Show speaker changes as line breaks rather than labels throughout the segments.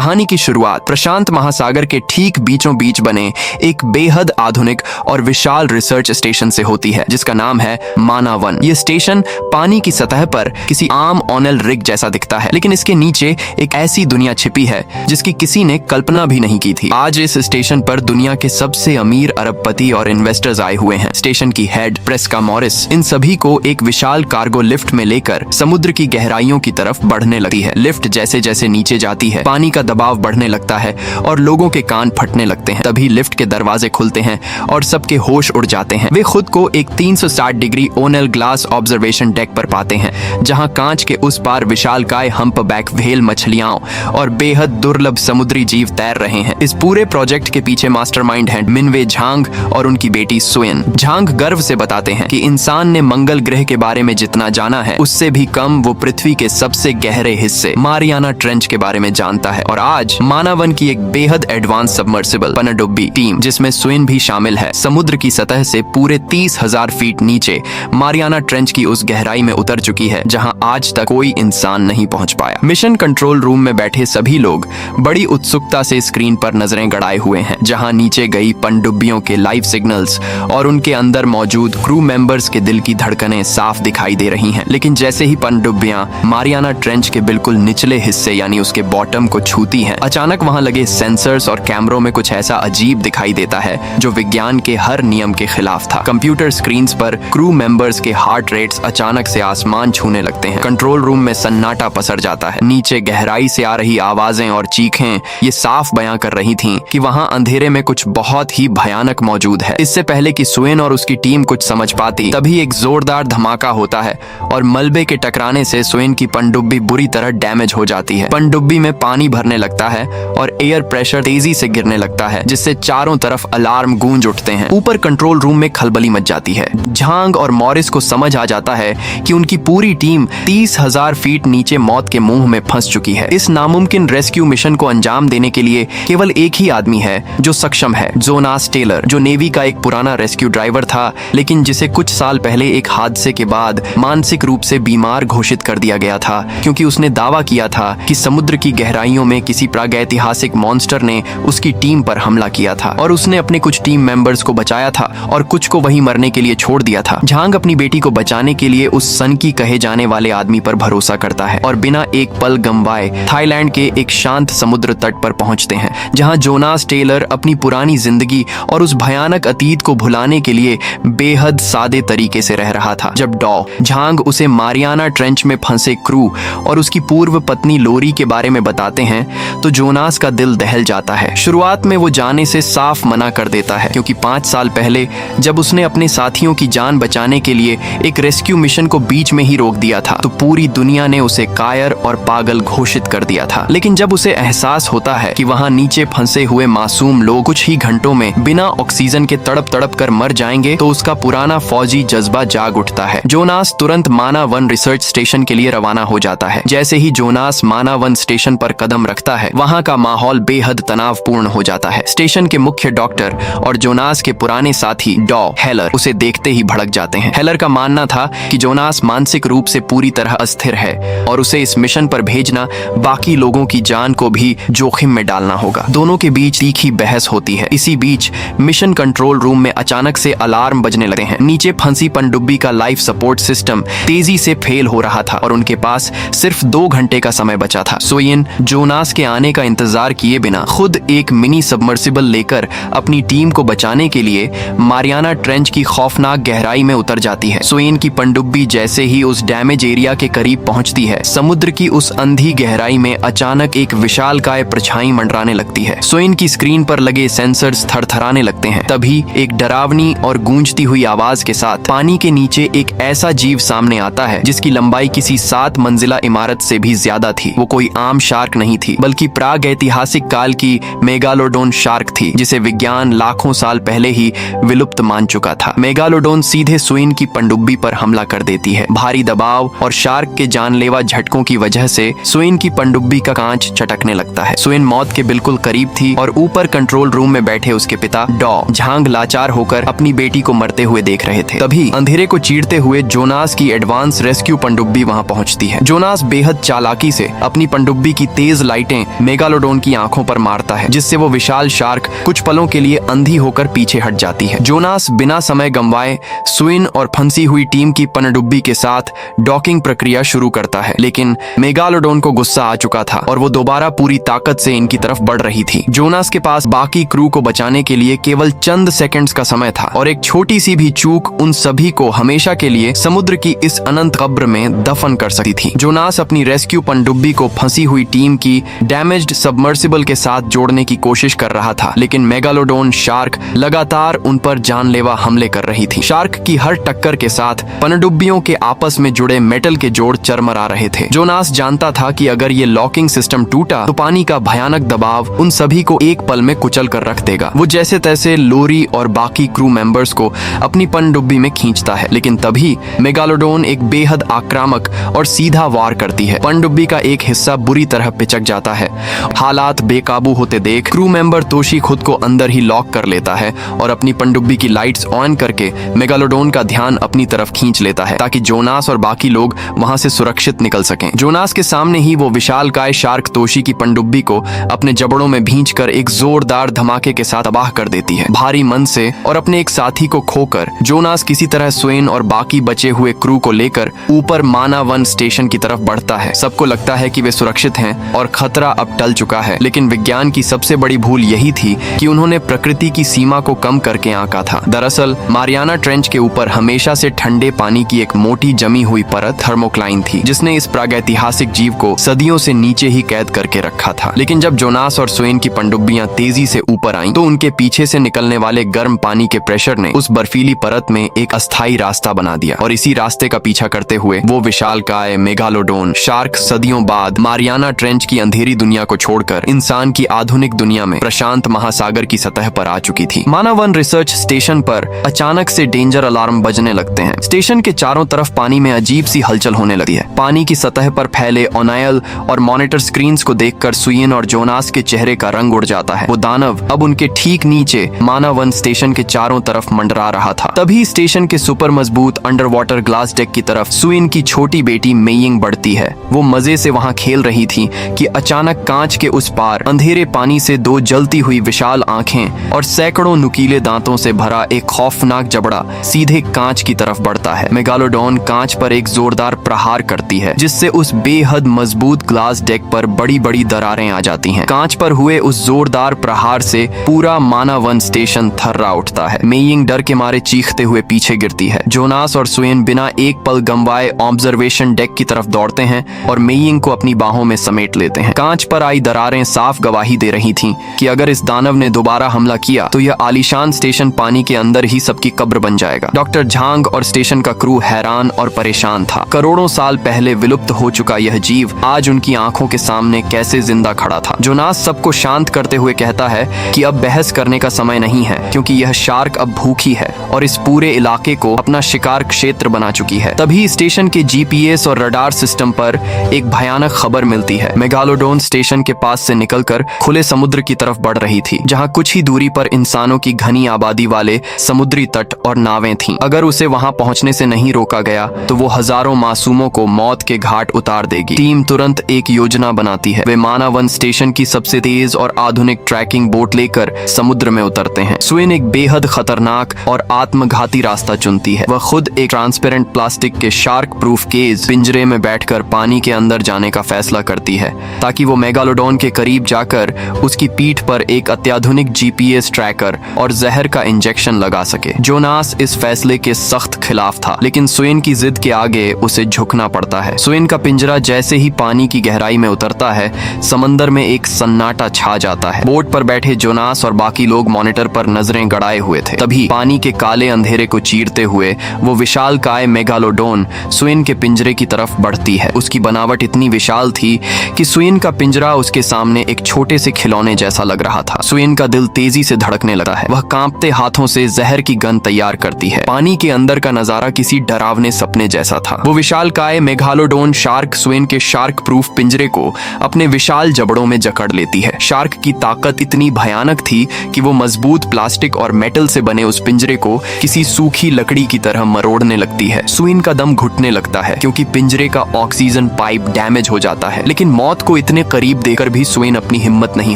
कहानी की शुरुआत प्रशांत महासागर के ठीक बीचों बीच बने एक बेहद आधुनिक और विशाल रिसर्च स्टेशन से होती है, जिसका नाम है मानावन। ये स्टेशन पानी की सतह पर किसी आम ऑनल रिग जैसा दिखता है, लेकिन इसके नीचे एक ऐसी दुनिया छिपी है जिसकी किसी ने कल्पना भी नहीं की थी। आज इस स्टेशन पर दुनिया के सबसे अमीर अरबपति और इन्वेस्टर्स आए हुए हैं। स्टेशन की हेड प्रेस्का मॉरिस इन सभी को एक विशाल कार्गो लिफ्ट में लेकर समुद्र की गहराइयों की तरफ बढ़ने लगती है। लिफ्ट जैसे जैसे नीचे जाती है, पानी का दबाव बढ़ने लगता है और लोगों के कान फटने लगते हैं। तभी लिफ्ट के दरवाजे खुलते हैं और सबके होश उड़ जाते हैं। वे खुद को एक 360 डिग्री ओनल ग्लास ऑब्जर्वेशन डेक पर पाते हैं, जहां कांच के उस पार विशालकाय हम्पबैक व्हेल मछलियां और बेहद दुर्लभ समुद्री जीव तैर रहे हैं। इस पूरे प्रोजेक्ट के पीछे मास्टरमाइंड हैं मिनवे झांग और उनकी बेटी सुएन। झांग गर्व से बताते हैं कि इंसान ने मंगल ग्रह के बारे में जितना जाना है, उससे भी कम वो पृथ्वी के सबसे गहरे हिस्से मारियाना ट्रेंच के बारे में जानता है। और आज मानावन की एक बेहद एडवांस सबमर्सिबल पनडुब्बी टीम, जिसमें सुएन भी शामिल है, समुद्र की सतह से पूरे 30,000 फीट नीचे मारियाना ट्रेंच की उस गहराई में उतर चुकी है जहां आज तक कोई इंसान नहीं पहुंच पाया। मिशन कंट्रोल रूम में बैठे सभी लोग बड़ी उत्सुकता से स्क्रीन पर नजरें गड़ाए हुए हैं, जहां नीचे गई पनडुब्बियों के लाइव सिग्नल्स और उनके अंदर मौजूद क्रू मेंबर्स के दिल की धड़कनें साफ दिखाई दे रही हैं। लेकिन जैसे ही पनडुब्बियां मारियाना ट्रेंच के बिल्कुल निचले हिस्से यानी उसके बॉटम को छूती हैं, अचानक वहां लगे सेंसर्स और कैमरों में कुछ ऐसा अजीब दिखाई देता है जो विज्ञान के हर नियम के खिलाफ था। कंप्यूटर स्क्रीन्स पर क्रू मेंबर्स के हार्ट रेट्स अचानक से आसमान छूने लगते हैं। कंट्रोल रूम में सन्नाटा पसर जाता है। नीचे गहराई से आ रही आवाजें और चीखें ये साफ बयां कर रही थीं कि वहां अंधेरे में कुछ बहुत ही भयानक मौजूद है। इससे पहले कि सुएन और उसकी टीम कुछ समझ पाती, तभी एक जोरदार धमाका होता है और मलबे के टकराने से सुएन की पनडुब्बी बुरी तरह डैमेज हो जाती है। पनडुब्बी में पानी भरने लगता है और एयर प्रेशर तेजी से गिरने लगता है, जिससे चारों तरफ अलार्म गूंज उठते हैं। ऊपर कंट्रोल रूम में खलबली मच जाती है। झांग और मॉरिस को समझ आ जाता है कि उनकी पूरी टीम 30,000 फीट नीचे मौत के मुंह में फंस चुकी है। इस नामुमकिन रेस्क्यू मिशन को अंजाम देने के लिए केवल एक ही आदमी है जो सक्षम है, जोनास टेलर, जो नेवी का एक पुराना रेस्क्यू ड्राइवर था, लेकिन जिसे कुछ साल पहले एक हादसे के बाद मानसिक रूप से बीमार घोषित कर दिया गया था, क्योंकि उसने दावा किया था कि समुद्र की गहराइयों में किसी प्रागैतिहासिक मॉन्स्टर ने उसकी टीम पर हमला किया था और उसने अपने कुछ टीम मेंबर्स को बचाया था और कुछ को वहीं मरने के लिए छोड़ दिया था। झांग अपनी बेटी को बचाने के लिए उस सनकी कहे जाने वाले आदमी पर भरोसा करता है और बिना एक पल गंवाए थाईलैंड के एक शांत समुद्र तट पर पहुंचते हैं, जहां जोनास टेलर अपनी पुरानी जिंदगी और उस भयानक अतीत को भुलाने के लिए बेहद सादे तरीके से रह रहा था। जब डॉ झांग उसे मारियाना ट्रेंच में फंसे क्रू और उसकी पूर्व पत्नी लोरी के बारे में बताते हैं, तो जोनास का दिल दहल जाता है। शुरुआत में वो जाने से साफ मना कर देता है, क्योंकि 5 साल पहले जब उसने अपने साथियों की जान बचाने के लिए एक रेस्क्यू मिशन को बीच में ही रोक दिया था, तो पूरी दुनिया ने उसे कायर और पागल घोषित कर दिया था। लेकिन जब उसे एहसास होता है कि वहां नीचे फंसे हुए मासूम लोग कुछ ही घंटों में बिना ऑक्सीजन के तड़प तड़प कर मर जाएंगे, तो उसका पुराना फौजी जज्बा जाग उठता है। जोनास तुरंत मानावन रिसर्च स्टेशन के लिए रवाना हो जाता है। जैसे ही जोनास मानावन स्टेशन पर कदम रखता है, वहां का माहौल बेहद तनावपूर्ण हो जाता है। स्टेशन के मुख्य डॉक्टर और जोनास के पुराने साथी डॉ हेलर उसे देखते ही भड़क जाते हैं। हेलर का मानना था कि जोनास मानसिक रूप से पूरी तरह अस्थिर है और उसे इस मिशन पर भेजना बाकी लोगों की जान को भी जोखिम में डालना होगा। दोनों के बीच तीखी बहस होती है। इसी बीच मिशन कंट्रोल रूम में अचानक से अलार्म बजने लगते हैं। नीचे फंसी पनडुब्बी का लाइफ सपोर्ट सिस्टम तेजी से फेल हो रहा था और उनके पास सिर्फ 2 घंटे का समय बचा था। सुएन जोनास के आने का इंतजार किए बिना खुद एक मिनी सबमर्सिबल लेकर अपनी टीम को बचाने के लिए मारियाना ट्रेंच की खौफनाक गहराई में उतर जाती है। सुएन की पनडुब्बी जैसे ही उस डैमेज एरिया के करीब पहुंचती है, समुद्र की उस अंधी गहराई में अचानक एक विशालकाय परछाई मंडराने लगती है। सुएन की स्क्रीन पर लगे सेंसर्स थरथराने लगते हैं। तभी एक डरावनी और गूंजती हुई आवाज के साथ पानी के नीचे एक ऐसा जीव सामने आता है जिसकी लंबाई किसी 7 मंजिला इमारत से भी ज्यादा थी। वो कोई आम शार्क नहीं थी, बल्कि प्रागैतिहासिक काल की मेगालोडोन शार्क थी, जिसे विज्ञान लाखों साल पहले ही विलुप्त मान चुका था। मेगालोडोन सीधे सुएन की पनडुब्बी पर हमला कर देती है। भारी दबाव और शार्क के जानलेवा झटकों की वजह से सुएन की पनडुब्बी का कांच चटकने लगता है। सुएन मौत के बिल्कुल करीब थी और ऊपर कंट्रोल रूम में बैठे उसके पिता डॉ झांग लाचार होकर अपनी बेटी को मरते हुए देख रहे थे। तभी अंधेरे को चीरते हुए जोनास की एडवांस रेस्क्यू पनडुब्बी वहां पहुंचती है। जोनास बेहद चालाकी से अपनी पनडुब्बी की तेज लाइट लाइटें मेगालोडोन की आंखों पर मारता है, जिससे वो विशाल शार्क कुछ पलों के लिए अंधी होकर पीछे हट जाती है। जोनास बिना समय गंवाए सुइन और फंसी हुई टीम की पनडुब्बी के साथ डॉकिंग प्रक्रिया शुरू करता है, लेकिन मेगालोडोन को गुस्सा आ चुका था और वो दोबारा पूरी ताकत से इनकी तरफ बढ़ रही थी। जोनास के पास बाकी क्रू को बचाने के लिए केवल चंद सेकंड्स का समय था और एक छोटी सी भी चूक उन सभी को हमेशा के लिए समुद्र की इस अनंत कब्र में दफन कर सकती थी। जोनास अपनी रेस्क्यू पनडुब्बी को फंसी हुई टीम की डैमेज्ड सबमर्सिबल के साथ जोड़ने की कोशिश कर रहा था, लेकिन मेगालोडोन शार्क लगातार उन पर जानलेवा हमले कर रही थी। शार्क की हर टक्कर के साथ पनडुब्बियों के आपस में जुड़े मेटल के जोड़ चरमरा रहे थे। जोनास जानता था कि अगर ये लॉकिंग सिस्टम टूटा तो पानी का भयानक दबाव उन सभी को एक पल में कुचल कर रख देगा। वो जैसे तैसे लोरी और बाकी क्रू मेंबर्स को अपनी पनडुब्बी में खींचता है, लेकिन तभी मेगालोडोन एक बेहद आक्रामक और सीधा वार करती है। पनडुब्बी का एक हिस्सा बुरी तरह पिचक जाता है। हालात बेकाबू होते देख क्रू मेंबर तोशी खुद को अंदर ही लॉक कर लेता है और अपनी पनडुब्बी की लाइट्स ऑन करके मेगालोडोन का ध्यान अपनी तरफ खींच लेता है ताकि जोनास और बाकी लोग वहां से सुरक्षित निकल सकें। जोनास के सामने ही वो विशालकाय शार्क तोशी की पनडुब्बी को अपने जबड़ों में भींचकर एक जोरदार धमाके के साथ तबाह कर देती है। भारी मन से और अपने एक साथी को खोकर जोनास किसी तरह स्वेन और बाकी बचे हुए क्रू को लेकर ऊपर माना वन स्टेशन की तरफ बढ़ता है। सबको लगता है कि वे सुरक्षित हैं और खतरा अब टल चुका है, लेकिन विज्ञान की सबसे बड़ी भूल यही थी कि उन्होंने प्रकृति की सीमा को कम करके आंका था। दरअसल मारियाना ट्रेंच के ऊपर हमेशा से ठंडे पानी की एक मोटी जमी हुई परत थर्मोक्लाइन थी, जिसने इस प्रागैतिहासिक जीव को सदियों से नीचे ही कैद करके रखा था। लेकिन जब जोनास और स्वेन की पनडुब्बियां तेजी से ऊपर आईं, तो उनके पीछे से निकलने वाले गर्म पानी के प्रेशर ने उस बर्फीली परत में एक अस्थायी रास्ता बना दिया और इसी रास्ते का पीछा करते हुए वो विशालकाय मेगालोडोन शार्क सदियों बाद मारियाना ट्रेंच की अंधेरी दुनिया को छोड़कर इंसान की आधुनिक दुनिया में प्रशांत महासागर की सतह पर आ चुकी थी। माना वन रिसर्च स्टेशन पर अचानक से डेंजर अलार्म बजने लगते हैं। स्टेशन के चारों तरफ पानी में अजीब सी हलचल होने लगती है। पानी की सतह पर फैले ओनायल और मॉनिटर स्क्रीन्स को देखकर सुइन और जोनास के चेहरे का रंग उड़ जाता है। वो दानव अब उनके ठीक नीचे माना वन स्टेशन के चारों तरफ मंडरा रहा था। तभी स्टेशन के सुपर मजबूत अंडर वाटर ग्लास डेक की तरफ सुइन की छोटी बेटी मेइंग बढ़ती है। वो मजे से वहां खेल रही थी कि अचानक कांच के उस पार अंधेरे पानी से दो जलती हुई विशाल आंखें और सैकड़ों नुकीले दांतों से भरा एक खौफनाक जबड़ा सीधे कांच की तरफ बढ़ता है। मेगालोडोन कांच पर एक जोरदार प्रहार करती है, जिससे उस बेहद मजबूत ग्लास डेक पर बड़ी बड़ी दरारें आ जाती हैं। कांच पर हुए उस जोरदार प्रहार से पूरा माना वन स्टेशन थर्रा उठता है। मेइंग डर के मारे चीखते हुए पीछे गिरती है। जोनास और सुइन बिना एक पल गंवाए ऑब्जर्वेशन डेक की तरफ दौड़ते हैं और मेइंग को अपनी बाहों में समेट लेते हैं। कांच पर आई दरारें साफ गवाही दे रही थीं कि अगर इस दानव ने दोबारा हमला किया तो यह आलीशान स्टेशन पानी के अंदर ही सबकी कब्र बन जाएगा। डॉक्टर झांग और स्टेशन का क्रू हैरान और परेशान था। करोड़ों साल पहले विलुप्त हो चुका यह जीव आज उनकी आंखों के सामने कैसे जिंदा खड़ा था। जोनास सबको शांत करते हुए कहता है कि अब बहस करने का समय नहीं है, क्योंकि यह शार्क अब भूखी है और इस पूरे इलाके को अपना शिकार क्षेत्र बना चुकी है। तभी स्टेशन के जीपीएस और रडार सिस्टम पर एक भयानक खबर मिलती है। मेगालोडोन स्टेशन के पास से निकलकर खुले समुद्र की तरफ बढ़ रही थी, जहां कुछ ही दूरी पर इंसानों की घनी आबादी वाले समुद्री तट और नावें थीं। अगर उसे वहां पहुंचने से नहीं रोका गया तो वो हजारों मासूमों को मौत के घाट उतार देगी। टीम तुरंत एक योजना बनाती है। वे माना वन स्टेशन की सबसे तेज और आधुनिक ट्रैकिंग बोट लेकर समुद्र में उतरते हैं। स्वेन एक बेहद खतरनाक और आत्मघाती रास्ता चुनती है। वह खुद एक ट्रांसपेरेंट प्लास्टिक के शार्क प्रूफ केज पिंजरे में बैठकर पानी के अंदर जाने का फैसला करती है, ताकि वो मेगालोडोन के करीब जाकर उसकी पीठ पर एक अत्याधुनिक जीपीएस ट्रैकर और जहर का इंजेक्शन लगा सके। जोनास इस फैसले के सख्त खिलाफ था, लेकिन स्वेन की जिद के आगे उसे झुकना पड़ता है। स्वेन का पिंजरा जैसे ही पानी की गहराई में उतरता है, समंदर में एक सन्नाटा छा जाता है। बोट पर बैठे जोनास और बाकी लोग मॉनिटर पर नजरें गड़ाए हुए थे। तभी पानी के काले अंधेरे को चीरते हुए वो विशालकाय मेगालोडोन स्वेन के पिंजरे की तरफ बढ़ती है। उसकी बनावट इतनी विशाल थी कि स्वेन का पिंजरा उसके सामने एक छोटे से खिलौने जैसा लग रहा था। स्वेन का दिल तेजी से धड़कने लगा है। वह कांपते हाथों से जहर की गन तैयार करती है। पानी के अंदर का नजारा किसी डरावने सपने जैसा था। वो विशालकाय मेगालोडोन शार्क स्वेन के शार्क प्रूफ पिंजरे को अपने विशाल जबड़ों में जकड़ लेती है। शार्क की ताकत इतनी भयानक थी कि वो मजबूत प्लास्टिक और मेटल से बने उस पिंजरे को किसी सूखी लकड़ी की तरह मरोड़ने लगती है। स्वेन का दम घुटने लगता है, क्योंकि पिंजरे का ऑक्सीजन पाइप डैमेज हो जाता है। लेकिन मौत को इतनी इतने करीब देखकर भी सुइन अपनी हिम्मत नहीं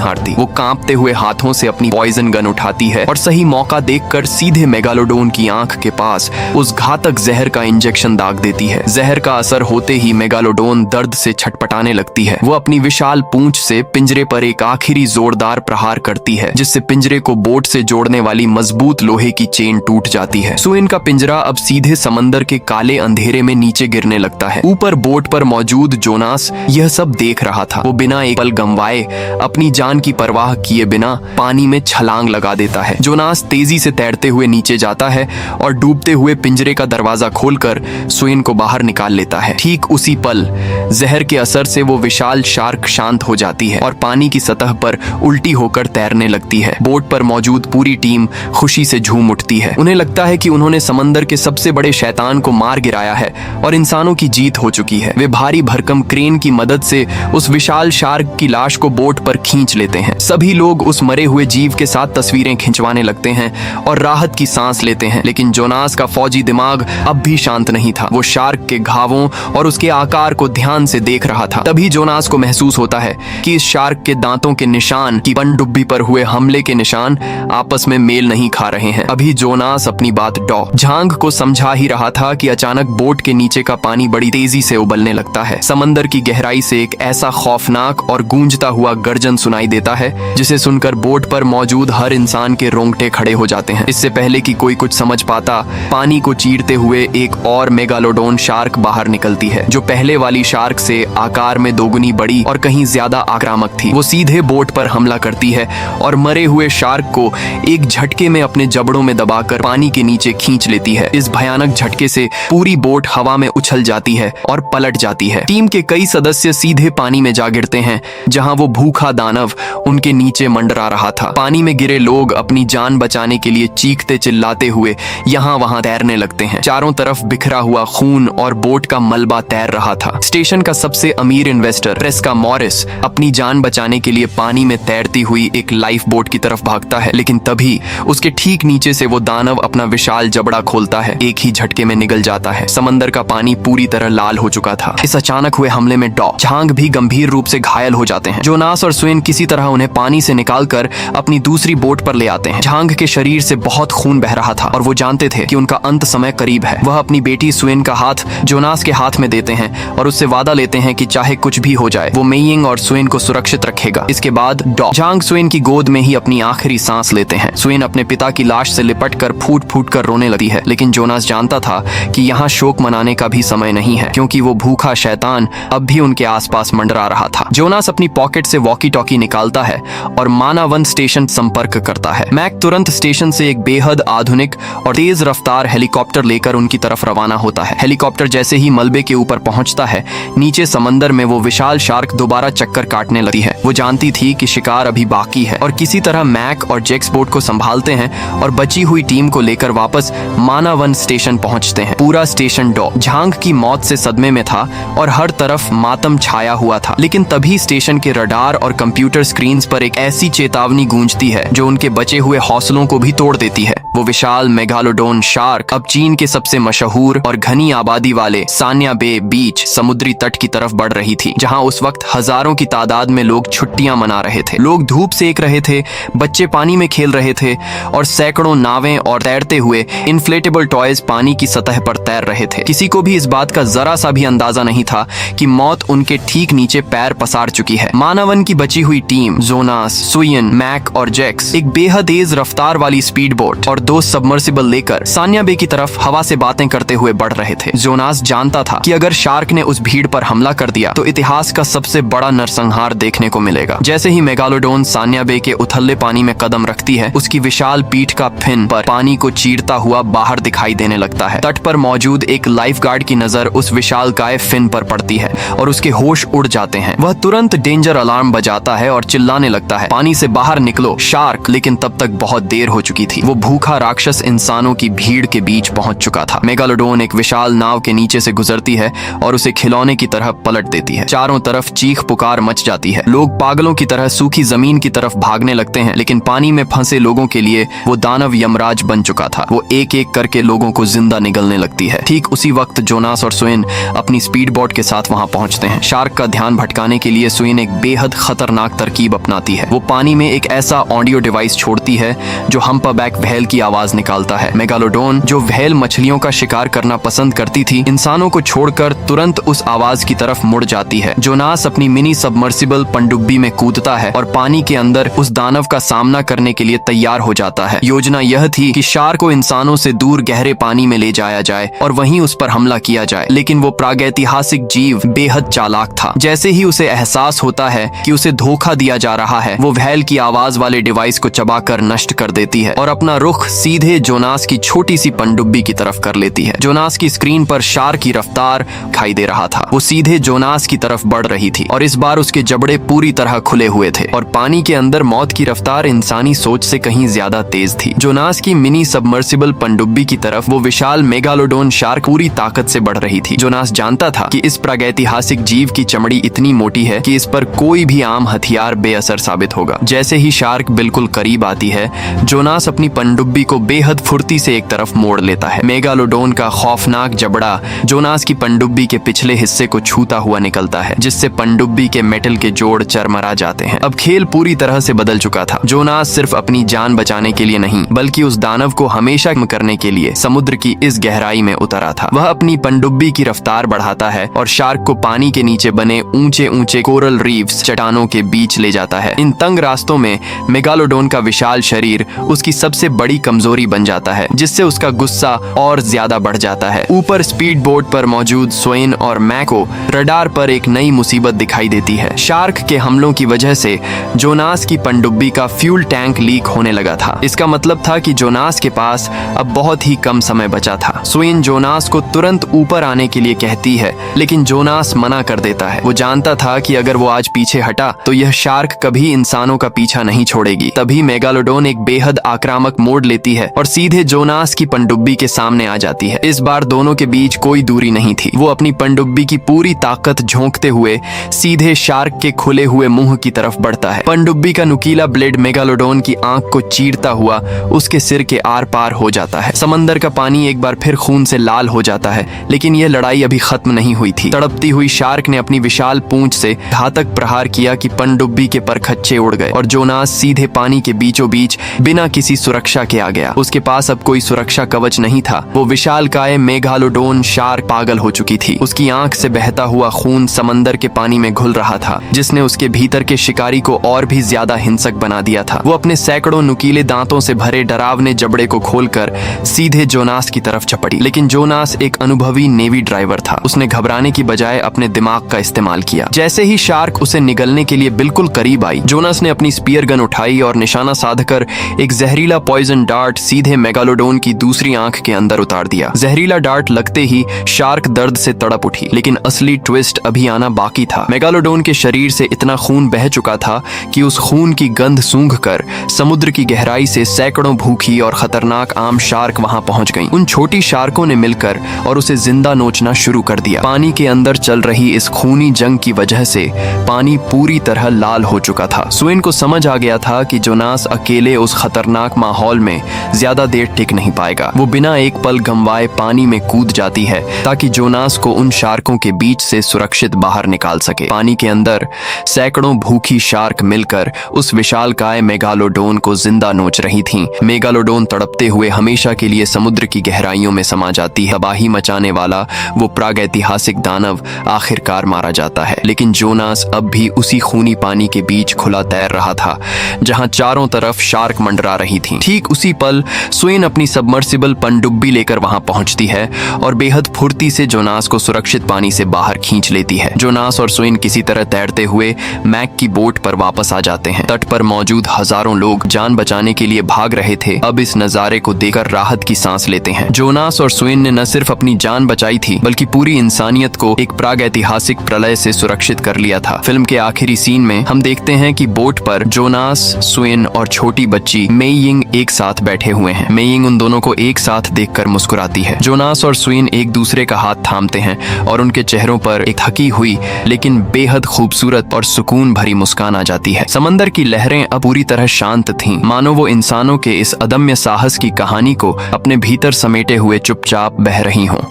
हारती। वो कांपते हुए हाथों से अपनी पॉइजन गन उठाती है और सही मौका देखकर सीधे मेगालोडोन की आंख के पास उस घातक जहर का इंजेक्शन दाग देती है। जहर का असर होते ही मेगालोडोन दर्द से छटपटाने लगती है। वो अपनी विशाल पूंछ से पिंजरे पर एक आखिरी जोरदार प्रहार करती है, जिससे पिंजरे को बोट से जोड़ने वाली मजबूत लोहे की चेन टूट जाती है। सुइन का पिंजरा अब सीधे समंदर के काले अंधेरे में नीचे गिरने लगता है। ऊपर बोट पर मौजूद जोनास यह सब देख रहा था। वो बिना एक पल गंवाए अपनी जान की परवाह किए बिना पानी में छलांग लगा देता है। जोनास तेजी से तैरते हुए नीचे जाता है और डूबते हुए पिंजरे का दरवाजा खोलकर सुइन को बाहर निकाल लेता है। ठीक उसी पल जहर के असर से वो विशाल शार्क शांत हो जाती है और पानी की सतह पर उल्टी होकर तैरने लगती है। बोट पर मौजूद पूरी टीम खुशी से झूम उठती है। उन्हें लगता है कि उन्होंने समंदर के सबसे बड़े शैतान को मार गिराया है और इंसानों की जीत हो चुकी है। वे भारी भरकम क्रेन की मदद से उस विशाल शार्क की लाश को बोट पर खींच लेते हैं। सभी लोग उस मरे हुए जीव के साथ तस्वीरें खिंचवाने लगते हैं और राहत की सांस लेते हैं। लेकिन जोनास का फौजी दिमाग अब भी शांत नहीं था। वो शार्क के घावों और उसके आकार को ध्यान से देख रहा था। तभी जोनास को महसूस होता है कि इस शार्क के दांतों के निशान की पनडुब्बी पर हुए हमले के निशान आपस में मेल नहीं खा रहे हैं। अभी जोनास अपनी बात झांग को समझा ही रहा था कि अचानक बोट के नीचे का पानी बड़ी तेजी से उबलने लगता है। समंदर की गहराई से एक ऐसा खौफनाक और गूंजता हुआ गर्जन सुनाई देता है जिसे सुनकर बोट पर मौजूद हर इंसान के रोंगटे खड़े हो जाते हैं। इससे पहले कि कोई कुछ समझ पाता, पानी को चीरते हुए एक और मेगालोडोन शार्क बाहर निकलती है, जो पहले वाली शार्क से आकार में दोगुनी बड़ी और कहीं ज्यादा आक्रामक थी। वो सीधे बोट पर हमला करती है और मरे हुए शार्क को एक झटके में अपने जबड़ों में दबाकर पानी के नीचे खींच लेती है। इस भयानक झटके से पूरी बोट हवा में उछल जाती है और पलट जाती है। टीम के कई सदस्य सीधे पानी में जा गिरते हैं, जहां वो भूखा दानव उनके नीचे मंडरा रहा था। पानी में गिरे लोग अपनी जान बचाने के लिए चीखते चिल्लाते हुए यहाँ वहां तैरने लगते हैं। चारों तरफ बिखरा हुआ खून और बोट का मलबा तैर रहा था। स्टेशन का सबसे अमीर इन्वेस्टर प्रेस्का मॉरिस अपनी जान बचाने के लिए पानी में तैरती हुई एक लाइफ बोट की तरफ भागता है, लेकिन तभी उसके ठीक नीचे से वो दानव अपना विशाल जबड़ा खोलता है। एक ही झटके में निगल जाता है। समंदर का पानी पूरी तरह लाल हो चुका था। इस अचानक हुए हमले में झांग भी गंभीर रूप से घायल हो जाते हैं। जोनास और सुइन किसी तरह उन्हें पानी से निकालकर अपनी दूसरी बोट पर ले आते हैं। झांग के शरीर से बहुत खून बह रहा था और वो जानते थे कि उनका अंत समय करीब है। वह अपनी बेटी सुइन का हाथ जोनास के हाथ में देते हैं और उससे वादा लेते हैं कि चाहे कुछ भी हो जाए वो मेइंग और सुइन को सुरक्षित रखेगा। इसके बाद झांग सुइन की गोद में ही अपनी आखिरी सांस लेते हैं। सुइन अपने पिता की लाश से लिपट कर फूट फूट कर रोने लगती है, लेकिन जोनास जानता था कि यहाँ शोक मनाने का भी समय नहीं है, क्योंकि वो भूखा शैतान अब भी उनके आसपास मंडरा रहा था। जोनास अपनी पॉकेट से वॉकी टॉकी निकालता है और मानावन स्टेशन संपर्क करता है। मैक तुरंत स्टेशन से एक बेहद आधुनिक और तेज रफ्तार हेलीकॉप्टर लेकर उनकी तरफ रवाना होता है। हेलीकॉप्टर जैसे ही मलबे के ऊपर पहुंचता है, नीचे समंदर में वो विशाल शार्क दोबारा चक्कर काटने लगती है। वो जानती थी कि शिकार अभी बाकी है और किसी तरह मैक और जेक्स बोट को संभालते हैं और बची हुई टीम को लेकर वापस मानावन स्टेशन पहुंचते हैं। पूरा स्टेशन झांग की मौत से सदमे में था और हर तरफ मातम छाया हुआ था। लेकिन तभी स्टेशन के रडार और कंप्यूटर स्क्रीन्स पर एक ऐसी चेतावनी गूंजती है जो उनके बचे हुए हौसलों को भी तोड़ देती है। वो विशाल मेगालोडोन शार्क अब चीन के सबसे मशहूर और घनी आबादी वाले सान्या बे बीच समुद्री तट की तरफ बढ़ रही थी, जहां उस वक्त हजारों की तादाद में लोग छुट्टियां मना रहे थे। लोग धूप सेक रहे थे, बच्चे पानी में खेल रहे थे और सैकड़ों नावें और तैरते हुए इन्फ्लेटेबल टॉयज पानी की सतह पर तैर रहे थे। किसी को भी इस बात का जरा सा भी अंदाजा नहीं था कि मौत उनके ठीक नीचे पैर पसार चुकी है। मानावन की बची हुई टीम जोनास, सुइन, मैक और जेक्स एक बेहद तेज रफ्तार वाली स्पीड बोट और 2 सबमर्सिबल लेकर सान्या बे की तरफ हवा से बातें करते हुए बढ़ रहे थे। जोनास जानता था कि अगर शार्क ने उस भीड़ पर हमला कर दिया तो इतिहास का सबसे बड़ा नरसंहार देखने को मिलेगा। जैसे ही मेगालोडोन सान्या बे के उथले पानी में कदम रखती है, उसकी विशाल पीठ का फिन पर पानी को चीरता हुआ बाहर दिखाई देने लगता है। तट पर मौजूद एक लाइफ गार्ड की नजर उस विशाल काय फिन पर पड़ती है और उसके होश उड़ जाते हैं। वह तुरंत डेंजर अलार्म बजाता है और चिल्लाने लगता है, पानी से बाहर निकलो शार्क। लेकिन तब तक बहुत देर हो चुकी थी। वो भूखा राक्षस इंसानों की भीड़ के बीच पहुंच चुका था। मेगालोडोन एक विशाल नाव के नीचे से गुजरती है और उसे खिलौने की तरह पलट देती है। चारों तरफ चीख पुकार मच जाती है। लोग पागलों की तरह सूखी जमीन की तरफ भागने लगते हैं, लेकिन पानी में फंसे लोगों के लिए वो दानव यमराज बन चुका था। वो एक एक करके लोगों को जिंदा निगलने लगती है। ठीक उसी वक्त जोनास और सुइन अपनी स्पीड बोट के साथ वहां पहुंचते हैं। शार्क का ध्यान भटकाने बचाने के लिए सुइन एक बेहद खतरनाक तरकीब अपनाती है। वो पानी में एक ऐसा ऑडियो डिवाइस छोड़ती है जो हम्पाबैक व्हेल की आवाज निकालता है। मेगालोडोन, जो व्हेल मछलियों का शिकार करना पसंद करती थी, इंसानों को छोड़कर तुरंत उस आवाज की तरफ मुड़ जाती है। जोनास अपनी मिनी सबमर्सिबल पनडुब्बी में कूदता है और पानी के अंदर उस दानव का सामना करने के लिए तैयार हो जाता है। योजना यह थी कि शार्क को इंसानों से दूर गहरे पानी में ले जाया जाए और वहीं उस पर हमला किया जाए, लेकिन वो प्रागैतिहासिक जीव बेहद चालाक था। जैसे ही उसे एहसास होता है कि उसे धोखा दिया जा रहा है, वो व्हेल की आवाज वाले डिवाइस को चबाकर नष्ट कर देती है और अपना रुख सीधे जोनास की छोटी सी पनडुब्बी की तरफ कर लेती है। जोनास की स्क्रीन पर शार्क की रफ्तार दिखाई दे रहा था। वो सीधे जोनास की तरफ बढ़ रही थी और इस बार उसके जबड़े पूरी तरह खुले हुए थे और पानी के अंदर मौत की रफ्तार इंसानी सोच से कहीं ज्यादा तेज थी। जोनास की मिनी सबमर्सिबल पनडुब्बी की तरफ वो विशाल मेगालोडोन शार्क पूरी ताकत से बढ़ रही थी। जोनास जानता था कि इस प्रागैतिहासिक जीव की चमड़ी इतनी मोटी है कि इस पर कोई भी आम हथियार बेअसर साबित होगा। जैसे ही शार्क बिल्कुल करीब आती है, जोनास अपनी पनडुब्बी को बेहद फुर्ती से एक तरफ मोड़ लेता है। मेगालोडोन का खौफनाक जबड़ा जोनास की पनडुब्बी के पिछले हिस्से को छूता हुआ निकलता है, जिससे पनडुब्बी के मेटल के जोड़ चरमरा जाते हैं। अब खेल पूरी तरह से बदल चुका था। जोनास सिर्फ अपनी जान बचाने के लिए नहीं, बल्कि उस दानव को हमेशा करने के लिए समुद्र की इस गहराई में उतरा था। वह अपनी पनडुब्बी की रफ्तार बढ़ाता है और शार्क को पानी के नीचे बने ऊंचे ऊंचे कोरल रीफ्स, चट्टानों के बीच ले जाता है। इन तंग रास्तों में मेगालोडोन का विशाल शरीर उसकी सबसे बड़ी कमजोरी बन जाता है, जिससे उसका गुस्सा और ज्यादा बढ़ जाता है। ऊपर स्पीड बोट पर मौजूद सोइन और मैक को रडार पर एक नई मुसीबत दिखाई देती है। शार्क के हमलों की वजह से जोनास की पनडुब्बी का फ्यूल टैंक लीक होने लगा था। इसका मतलब था कि जोनास के पास अब बहुत ही कम समय बचा था। सोइन जोनास को तुरंत ऊपर आने के लिए कहती है, लेकिन जोनास मना कर देता है। वो जानता था कि अगर वो आज पीछे हटा तो यह शार्क कभी इंसानों का पीछा नहीं छोड़ेगी। तभी मेगालोडोन एक बेहद आक्रामक मोड़ लेती है और सीधे जोनास की पनडुब्बी के सामने आ जाती है। इस बार दोनों के बीच कोई दूरी नहीं थी। वो अपनी पनडुब्बी की पूरी ताकत झोंकते हुए सीधे शार्क के खुले हुए मुंह की तरफ बढ़ता है। पनडुब्बी का नुकीला ब्लेड मेगालोडोन की आंख को चीरता हुआ उसके सिर के आर पार हो जाता है। समंदर का पानी एक बार फिर खून से लाल हो जाता है, लेकिन यह लड़ाई अभी खत्म नहीं हुई थी। तड़पती हुई शार्क ने अपनी विशाल पूंछ से घातक प्रहार किया कि पनडुब्बी के परखच्चे उड़ गए और जोनास सीधे पानी के बीचों बीच बिना किसी सुरक्षा के आ गया। उसके पास अब कोई सुरक्षा कवच नहीं था। वो विशालकाय मेगालोडोन शार्क पागल हो चुकी थी। उसकी आंख से बहता हुआ खून समंदर के पानी में घुल रहा था, जिसने उसके भीतर के शिकारी को और भी ज्यादा हिंसक बना दिया था। वो अपने सैकड़ों नुकीले दांतों से भरे डरावने जबड़े को खोलकर सीधे जोनास की तरफ झपटी, लेकिन जोनास एक अनुभवी नेवी ड्राइवर था। उसने घबराने की बजाय अपने दिमाग का इस्तेमाल किया। जैसे ही शार्क उसे निगलने के लिए बिल्कुल करीब आई, जोनास ने अपनी स्पीयर गन उठाई और निशाना साधकर एक जहरीला पॉइजन डार्ट सीधे मेगालोडोन की दूसरी आंख के अंदर उतार दिया। जहरीला डार्ट लगते ही शार्क दर्द से तड़प उठी, लेकिन असली ट्विस्ट अभी आना बाकी था। मेगालोडोन के शरीर से इतना खून बह चुका था कि उस खून की गंध सूंघकर समुद्र की गहराई से सैकड़ों भूखी और खतरनाक आम शार्क वहां पहुंच गईं। उन छोटी शार्कों ने मिलकर और उसे जिंदा नोचना शुरू कर दिया। पानी के अंदर चल रही इस खूनी जंग की वजह से पानी पूरी तरह लाल हो चुका था। सोइन को समझ आ गया था कि जोनास अकेले उस खतरनाक माहौल में ज्यादा देर टिक नहीं पाएगा। वो बिना एक पल गंवाए पानी में कूद जाती है ताकि जोनास को उन शार्कों के बीच से सुरक्षित बाहर निकाल सके। पानी के अंदर सैकड़ों भूखी शार्क मिलकर उस विशालकाय मेगालोडोन को जिंदा नोच रही थीं। मेगालोडोन तड़पते हुए हमेशा के लिए समुद्र की गहराइयों में समा जाती है। तबाही मचाने वाला वो प्रागैतिहासिक दानव आखिरकार मारा जाता है, लेकिन जोनास अब भी उसी खूनी पानी के बीच खुला तैर रहा था जहां चारों तरफ शार्क मंडरा रही थीं। ठीक उसी पल सोइन अपनी सबमर्सिबल पनडुब्बी लेकर वहां पहुंचती है और बेहद फुर्ती से जोनास को सुरक्षित पानी से बाहर खींच लेती है। जोनास और सोइन किसी तरह तैरते हुए मैक की बोट पर वापस आ जाते हैं। तट पर मौजूद हजारों लोग जान बचाने के लिए भाग रहे थे। अब इस नजारे को देखकर राहत की सांस लेते हैं। जोनास और सोइन ने न सिर्फ अपनी जान बचाई थी, बल्कि पूरी इंसानियत को एक प्रागैतिहासिक प्रलय से सुरक्षित कर लिया था। फिल्म के आखिरी सीन में हम देखते हैं कि बोट पर जोनास, सोइन और छोटी बच्ची मेइयिंग एक साथ बैठे हुए हैं। मेइयिंग उन दोनों को एक साथ देखकर मुस्कुराती है। जोनास और सोइन एक दूसरे का हाथ थामते हैं और उनके चेहरों पर एक थकी हुई लेकिन बेहद खूबसूरत और सुकून भरी मुस्कान आ जाती है। समंदर की लहरें अब पूरी तरह शांत थीं, मानो वो इंसानों के इस अदम्य साहस की कहानी को अपने भीतर समेटे हुए चुपचाप बह रही हों।